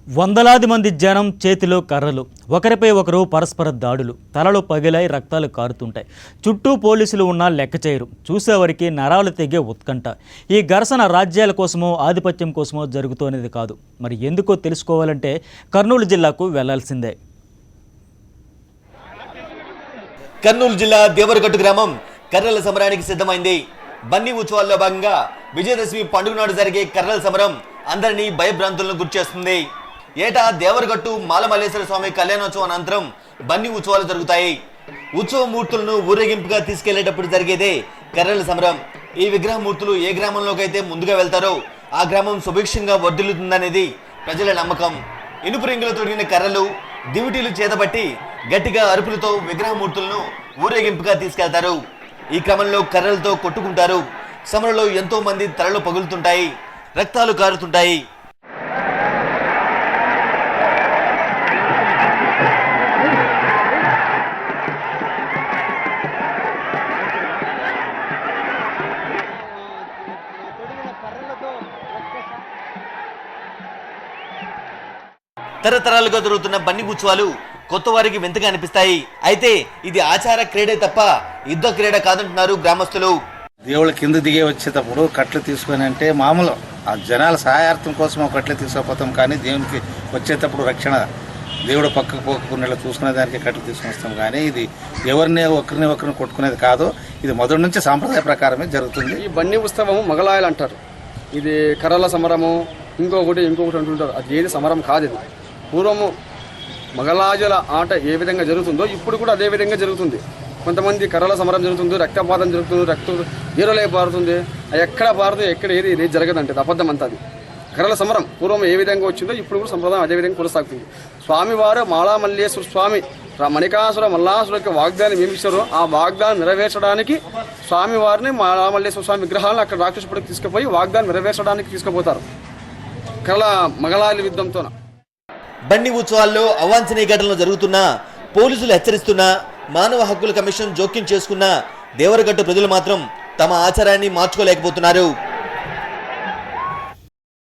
వందలాది మంది జనం చేతిలో కర్రలు, ఒకరిపై ఒకరు పరస్పర దాడులు, తలలు పగిలై రక్తాలు కారుతుంటాయి. చుట్టూ పోలీసులు ఉన్నా లెక్క చేయరు. చూసేవారికి నరాలు తెగే ఉత్కంఠ. ఈ ఘర్షణ రాజ్యాల కోసమో ఆధిపత్యం కోసమో జరుగుతున్నది కాదు. మరి ఎందుకో తెలుసుకోవాలంటే కర్నూలు జిల్లాకు వెళ్లాల్సిందే. కర్నూలు జిల్లా దేవరగట్టు గ్రామం కర్రల సమరానికి సిద్ధమైంది. బన్నీ ఉత్సవాల్లో భాగంగా విజయదశమి పండుగ నాడు జరిగే కర్రల సమరం అందరినీ భయభ్రాంతులను గుర్చేస్తుంది. ఏటా దేవరగట్టు మాలమల్లేశ్వర స్వామి కళ్యాణోత్సవం అనంతరం బన్నీ ఉత్సవాలు జరుగుతాయి. ఉత్సవ మూర్తులను ఊరేగింపుగా తీసుకెళ్లేటప్పుడు జరిగేదే కర్రల సమరం. ఈ విగ్రహ మూర్తులు ఏ గ్రామంలోకైతే ముందుగా వెళ్తారో ఆ గ్రామం సుభిక్షంగా వర్ధిల్లుతుందనేది ప్రజల నమ్మకం. ఇనుపు రింగులు తొడిగిన కర్రలు, దివిటీలు చేతబట్టి గట్టిగా అరుపులతో విగ్రహ మూర్తులను ఊరేగింపుగా తీసుకెళ్తారు. ఈ క్రమంలో కర్రలతో కొట్టుకుంటారు. సమరంలో ఎంతో మంది తలలు పగులుతుంటాయి, రక్తాలు కారుతుంటాయి. తరతరాలుగా జరుగుతున్న బన్నీ ఉత్సవాలు కొత్త వారికి వింతగా అనిపిస్తాయి. అయితే ఇది ఆచార క్రీడే తప్ప యుద్ధ క్రీడ కాదంటున్నారు గ్రామస్తులు. దేవుళ్ళ కింద దిగే వచ్చేటప్పుడు కట్లు తీసుకొని అంటే మామూలు ఆ జనాల సహాయార్థం కోసం కట్లు తీసుకుపోతాం, కానీ దేవునికి వచ్చేటప్పుడు రక్షణ దేవుడు పక్కకు పోకుండా చూసుకునే దానికి కట్లు తీసుకుని వస్తాం. కానీ ఇది ఎవరిని ఒకరిని కొట్టుకునేది కాదు. ఇది మొదటి నుంచి సాంప్రదాయ ప్రకారమే జరుగుతుంది. ఈ బన్నీ ఉత్సవం మొగలాయలు అంటారు. ఇది కర్రల సమరము, ఇంకొకటి అంటుంటారు. అది ఏది సమరం కాదు. ఇది పూర్వము మొగలాజుల ఆట ఏ విధంగా జరుగుతుందో ఇప్పుడు కూడా అదే విధంగా జరుగుతుంది. కొంతమంది కర్రల సమరం జరుగుతుంది, రక్తపాతం జరుగుతుంది, రక్తం హీరోలే పారుతుంది. అది ఎక్కడ పారుతుంది, ఎక్కడ ఏది జరగదంటే అబద్ధం అంతా. అది కర్రల సమరం పూర్వం ఏ విధంగా వచ్చిందో ఇప్పుడు కూడా సంప్రదాయం అదే విధంగా కొనసాగుతుంది. స్వామివారు మాలామల్లేశ్వర స్వామి మణికాసుర మల్లాసురుడికి వాగ్దానం ఏమి ఇచ్చారో ఆ వాగ్దానం నెరవేర్చడానికి స్వామివారిని మాలామల్లేశ్వర స్వామి విగ్రహాలను అక్కడ రాక్షసుడికి తీసుకుపోయి వాగ్దానం నెరవేర్చడానికి తీసుకుపోతారు కర్రల మొగలాయల యుద్ధంతో. బన్నీ ఉత్సవాల్లో అవాంఛనీయ ఘటనలు జరుగుతున్నా, పోలీసులు హెచ్చరిస్తున్నా, మానవ హక్కుల కమిషన్ జోక్యం చేసుకున్న దేవరగట్టు ప్రజలు మాత్రం తమ ఆచారాన్ని మార్చుకోలేకపోతున్నారు.